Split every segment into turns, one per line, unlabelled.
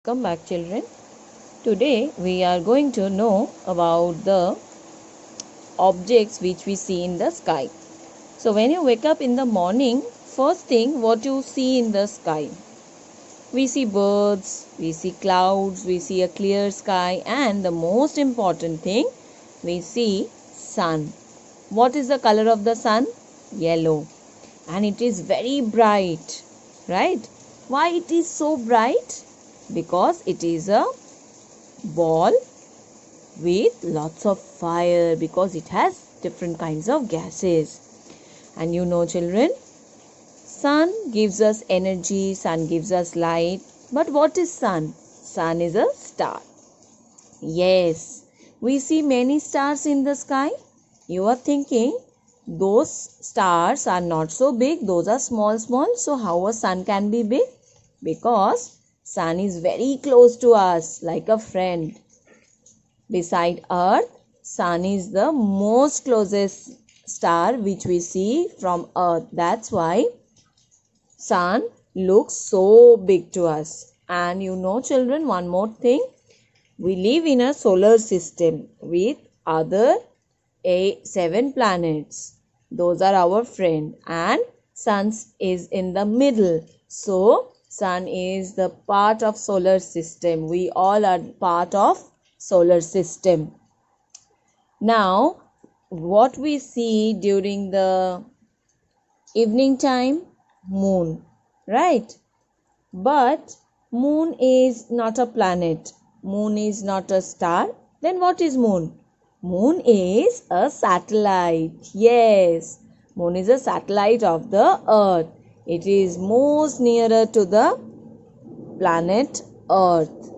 Welcome back, children. Today we are going to know about the objects which we see in the sky. So when you wake up in the morning, first thing what you see in the sky? We see birds, we see clouds, we see a clear sky, and the most important thing, we see sun. What is the color of the sun? Yellow. And it is very bright, right? Why it is so bright? Because it is a ball with lots of fire, because it has different kinds of gases. And you know, children, sun gives us energy, sun gives us light. But what is sun? Sun is a star. Yes, we see many stars in the sky. You are thinking those stars are not so big, those are small. So how a sun can be big? Because sun is very close to us, like a friend. Beside earth, sun is the most closest star which we see from earth. That's why sun looks so big to us. And you know, children, one more thing, we live in a solar system with other 7 planets. Those are our friend, and sun is in the middle. So sun is the part of solar system. We all are part of solar system. Now what we see during the evening time? Moon, right? But moon is not a planet, moon is not a star. Then what is moon? Moon is a satellite. Yes, moon is a satellite of the earth. It is most nearer to the planet earth.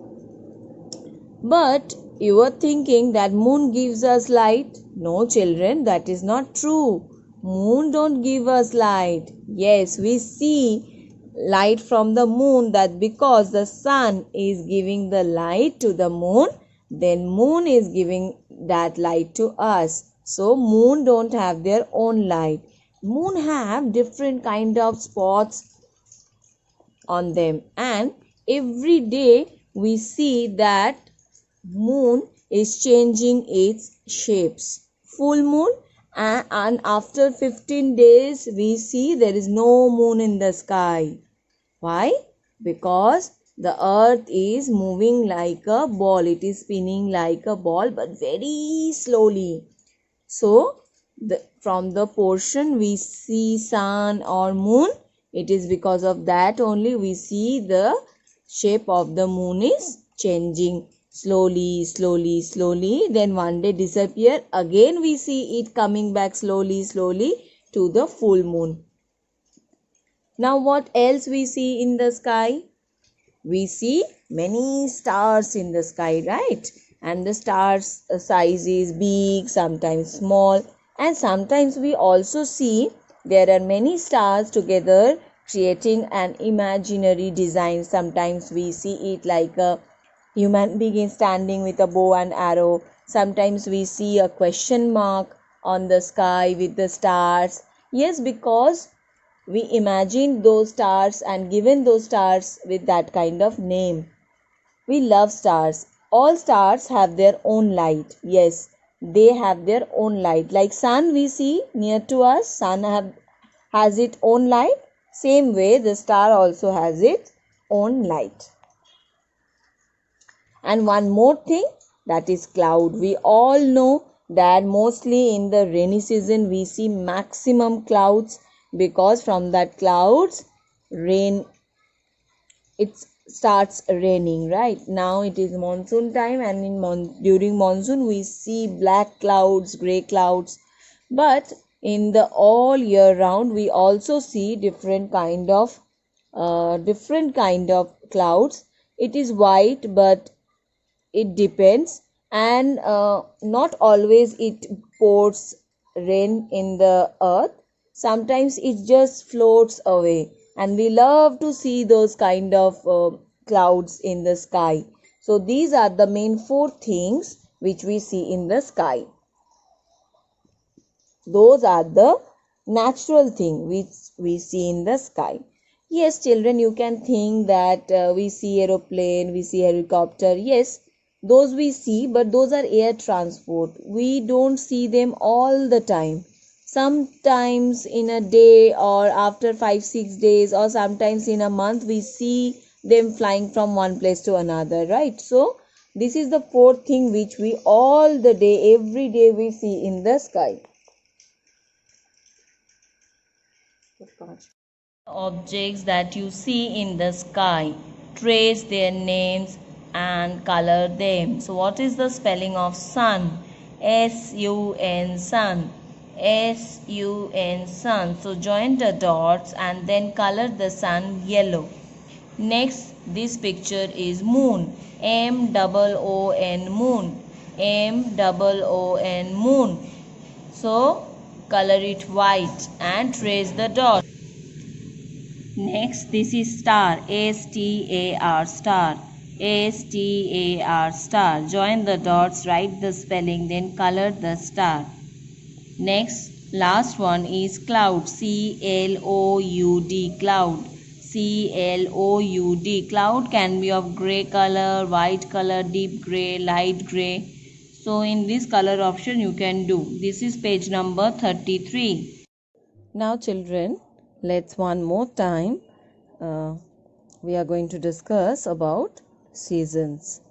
But you are thinking that moon gives us light. No, children, that is not true. Moon don't give us light. Yes, we see light from the moon, that because the sun is giving the light to the moon, then moon is giving that light to us. So moon don't have their own light. Moon have different kind of spots on them, and every day we see that moon is changing its shapes. Full moon, and after 15 days we see there is no moon in the sky. Why? Because the earth is moving like a ball. It is spinning like a ball, but very slowly. So from the portion we see sun or moon, it is because of that only we see the shape of the moon is changing slowly. Then one day disappear. Again we see it coming back slowly to the full moon. Now what else we see in the sky? We see many stars in the sky, right? And the stars size is big, sometimes small, and sometimes we also see there are many stars together creating an imaginary design. Sometimes we see it like a human being standing with a bow and arrow. Sometimes we see a question mark on the sky with the stars. Yes, because we imagine those stars and given those stars with that kind of name. We love stars. All stars have their own light. Yes, they have their own light. Like sun we see near to us, sun has its own light. Same way the star also has its own light. And one more thing, that is cloud. We all know that mostly in the rainy season we see maximum clouds, because from that clouds it starts raining. Right now it is monsoon time, and during monsoon we see black clouds, gray clouds. But in the all year round we also see different kind of clouds. It is white, but it depends, and not always it pours rain in the earth. Sometimes it just floats away, and we love to see those kind of clouds in the sky. So these are the main 4 things which we see in the sky. Those are the natural things which we see in the sky. Yes, children, you can think that we see aeroplane, we see helicopter. Yes, those we see, but those are air transport. We don't see them all the time. Sometimes in a day, or after 5 6 days, or sometimes in a month, we see them flying from one place to another, right? So, this is the fourth thing which we all the day, every day we see in the sky. Objects that you see in the sky, trace their names and color them. So what is the spelling of sun? S-U-N, sun. S-U-N, sun. So join the dots and then color the sun yellow. Next, this picture is moon. M-O-O-N, moon. M-O-O-N, moon. So color it white and trace the dot. Next, this is star. S-T-A-R, star. S-T-A-R, star. Join the dots, write the spelling, then color the star. Next, last one is cloud. C-L-O-U-D, cloud. C-L-O-U-D. Cloud can be of grey color, white color, deep grey, light grey. So in this color option you can do. This is page number 33. Now children, let's one more time we are going to discuss about seasons.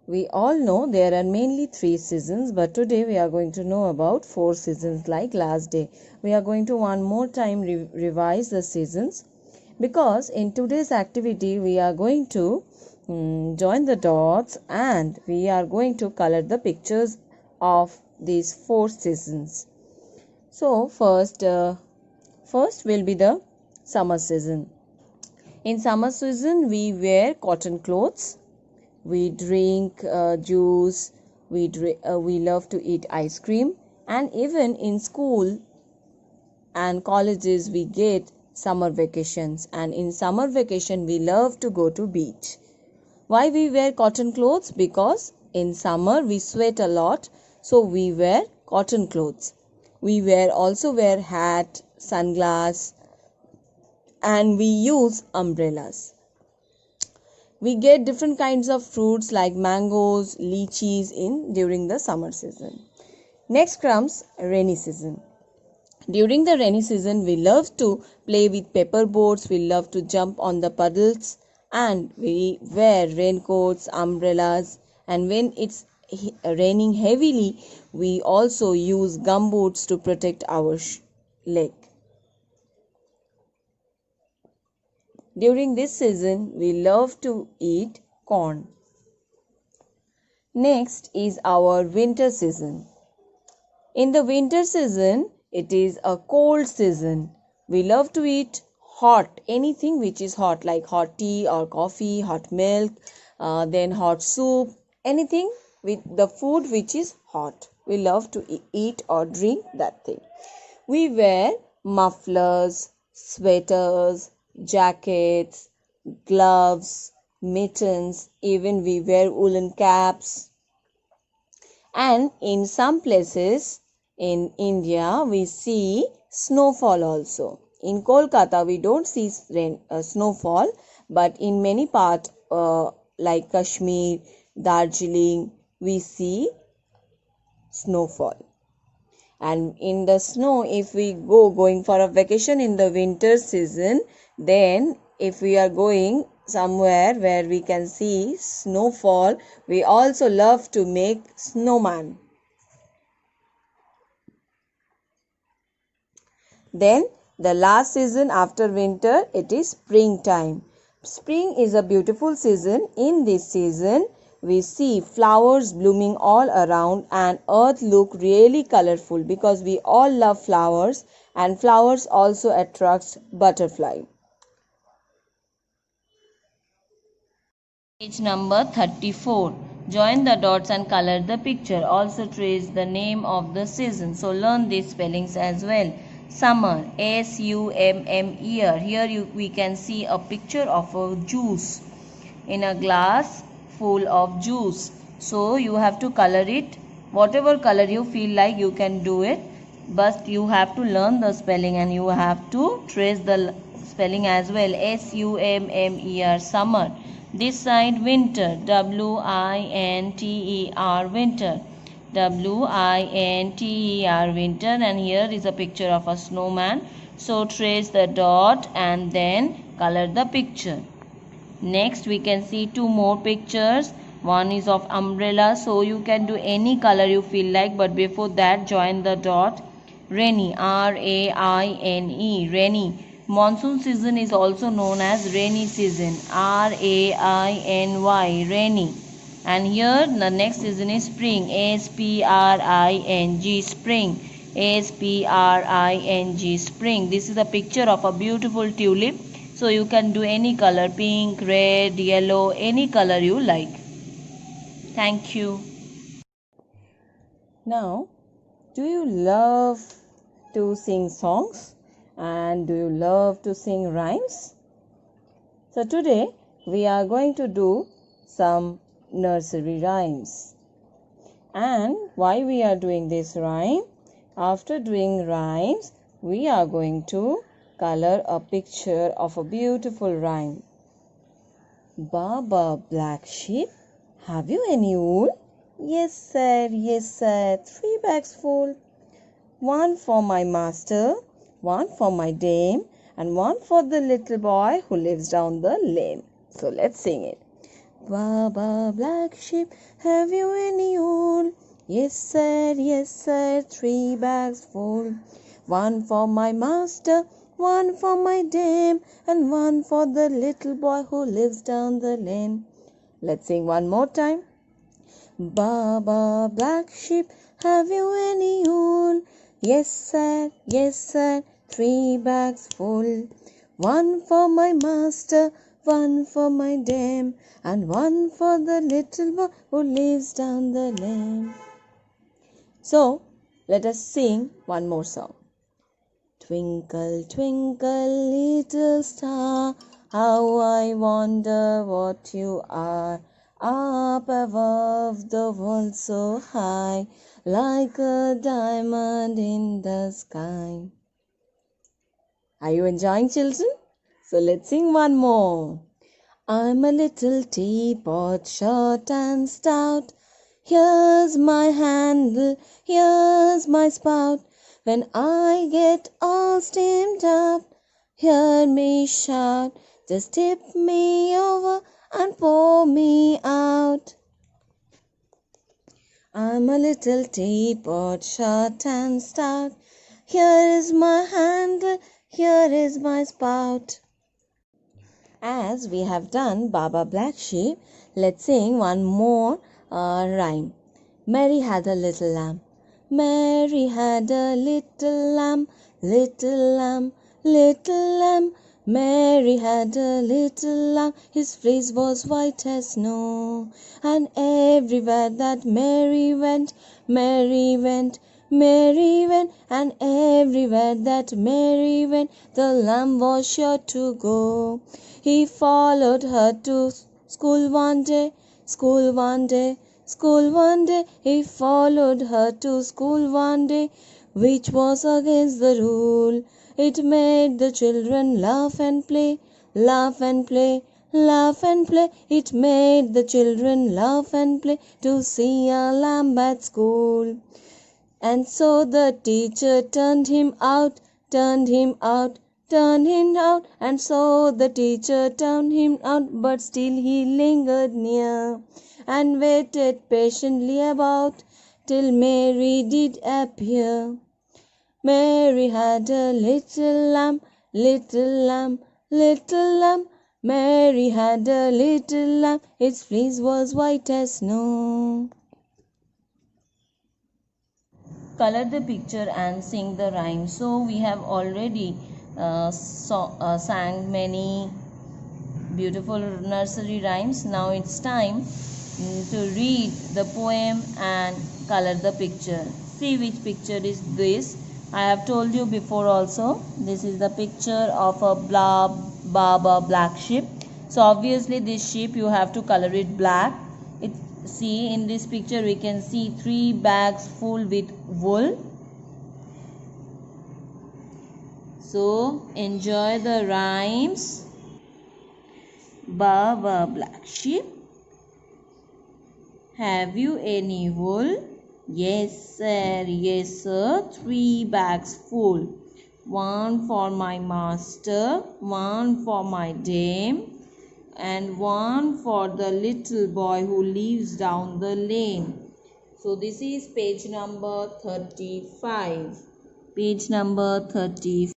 We all know there are mainly 3 seasons, but today we are going to know about 4 seasons like last day. We are going to one more time revise the seasons, because in today's activity we are going to join the dots and we are going to color the pictures of these 4 seasons. So first will be the summer season. In summer season we wear cotton clothes, we drink juice, we love to eat ice cream, and even in school and colleges we get summer vacations, and in summer vacation we love to go to beach. Why we wear cotton clothes? Because in summer we sweat a lot, so we wear cotton clothes. We also wear hat, sunglass, and we use umbrellas. We get different kinds of fruits like mangoes, lychees during the summer season. Next comes rainy season. During the rainy season, we love to play with paper boats, we love to jump on the puddles, and we wear raincoats, umbrellas, and when it's raining heavily, we also use gumboots to protect our leg. During this season, we love to eat corn. Next is our winter season. In the winter season, it is a cold season. We love to eat hot, anything which is hot, like hot tea or coffee, hot milk, then hot soup, anything with the food which is hot. We love to eat or drink that thing. We wear mufflers, sweaters, jackets, gloves, mittens, even we wear woolen caps. And in some places in India we see snowfall also. In Kolkata we don't see snowfall, but in many parts like Kashmir, Darjeeling, we see snowfall. And in the snow, if we going for a vacation in the winter season, then if we are going somewhere where we can see snowfall, we also love to make snowman. Then the last season after winter, it is springtime. Spring is a beautiful season. In this season, we see flowers blooming all around and earth look really colorful, because we all love flowers, and flowers also attracts butterfly. Page number 34. Join the dots and color the picture. Also trace the name of the season. So learn these spellings as well. Summer, S-U-M-M-E-R. Here we can see a picture of a juice in a glass full of juice. So you have to color it. Whatever color you feel like, you can do it. But you have to learn the spelling and you have to trace the spelling as well, SUMMER, summer. This side winter, WINTER, winter, WINTER, winter. And here is a picture of a snowman. So trace the dot and then color the picture. Next we can see two more pictures. One is of umbrella, so you can do any color you feel like, but before that join the dot. Rainy, RAINE, rainy. Monsoon season is also known as rainy season, RAINY, rainy. And here the next season is spring, SPRING, spring, SPRING, spring. This is a picture of a beautiful tulip. So you can do any color, pink, red, yellow, any color you like. Thank you. Now, do you love to sing songs? And do you love to sing rhymes? So today we are going to do some nursery rhymes. And why we are doing this rhyme? After doing rhymes, we are going to color a picture of a beautiful rhyme. Baba black sheep, have you any wool? Yes sir, 3 bags full. One for my master, one for my dame, and one for the little boy who lives down the lane. So let's sing it. Baba black sheep, have you any wool? Yes sir, 3 bags full. One for my master, one for my dame, and one for the little boy who lives down the lane. Let's sing one more time. Baba black sheep, have you any wool? Yes sir, 3 bags full. One for my master, one for my dame, and one for the little boy who lives down the lane. So, let us sing one more song. Twinkle, twinkle, little star, how I wonder what you are. Up above the world so high, like a diamond in the sky. Are you enjoying, children? So let's sing one more. I'm a little teapot, short and stout. Here's my handle, here's my spout. When I get all steamed up, hear me shout. Just tip me over and pour me out. I'm a little teapot, short and stout. Here is my handle, here is my spout. As we have done Baba Black Sheep, let's sing one more rhyme. Mary had a little lamb. Mary had a little lamb, little lamb, little lamb. Mary had a little lamb, his fleece was white as snow. And everywhere that Mary went, Mary went, Mary went. And everywhere that Mary went, the lamb was sure to go. He followed her to school one day, school one day, school one day. He followed her to school one day, which was against the rule. It made the children laugh and play, laugh and play, laugh and play. It made the children laugh and play to see a lamb at school. And so the teacher turned him out, turned him out, turned him out. And so the teacher turned him out, but still he lingered near and waited patiently about till Mary did appear. Mary had a little lamb, little lamb, little lamb. Mary had a little lamb, its fleece was white as snow. Color the picture and sing the rhyme. So we have already sang many beautiful nursery rhymes. Now it's time to read the poem and color the picture. See which picture is this. I have told you before also. This is the picture of a Baba black sheep. So obviously this sheep you have to color it black. See in this picture we can see 3 bags full with wool. So enjoy the rhymes. Baba black sheep, have you any wool? Yes sir, 3 bags full. One for my master, one for my dame, and one for the little boy who lives down the lane. So this is page number 35. Page number 35.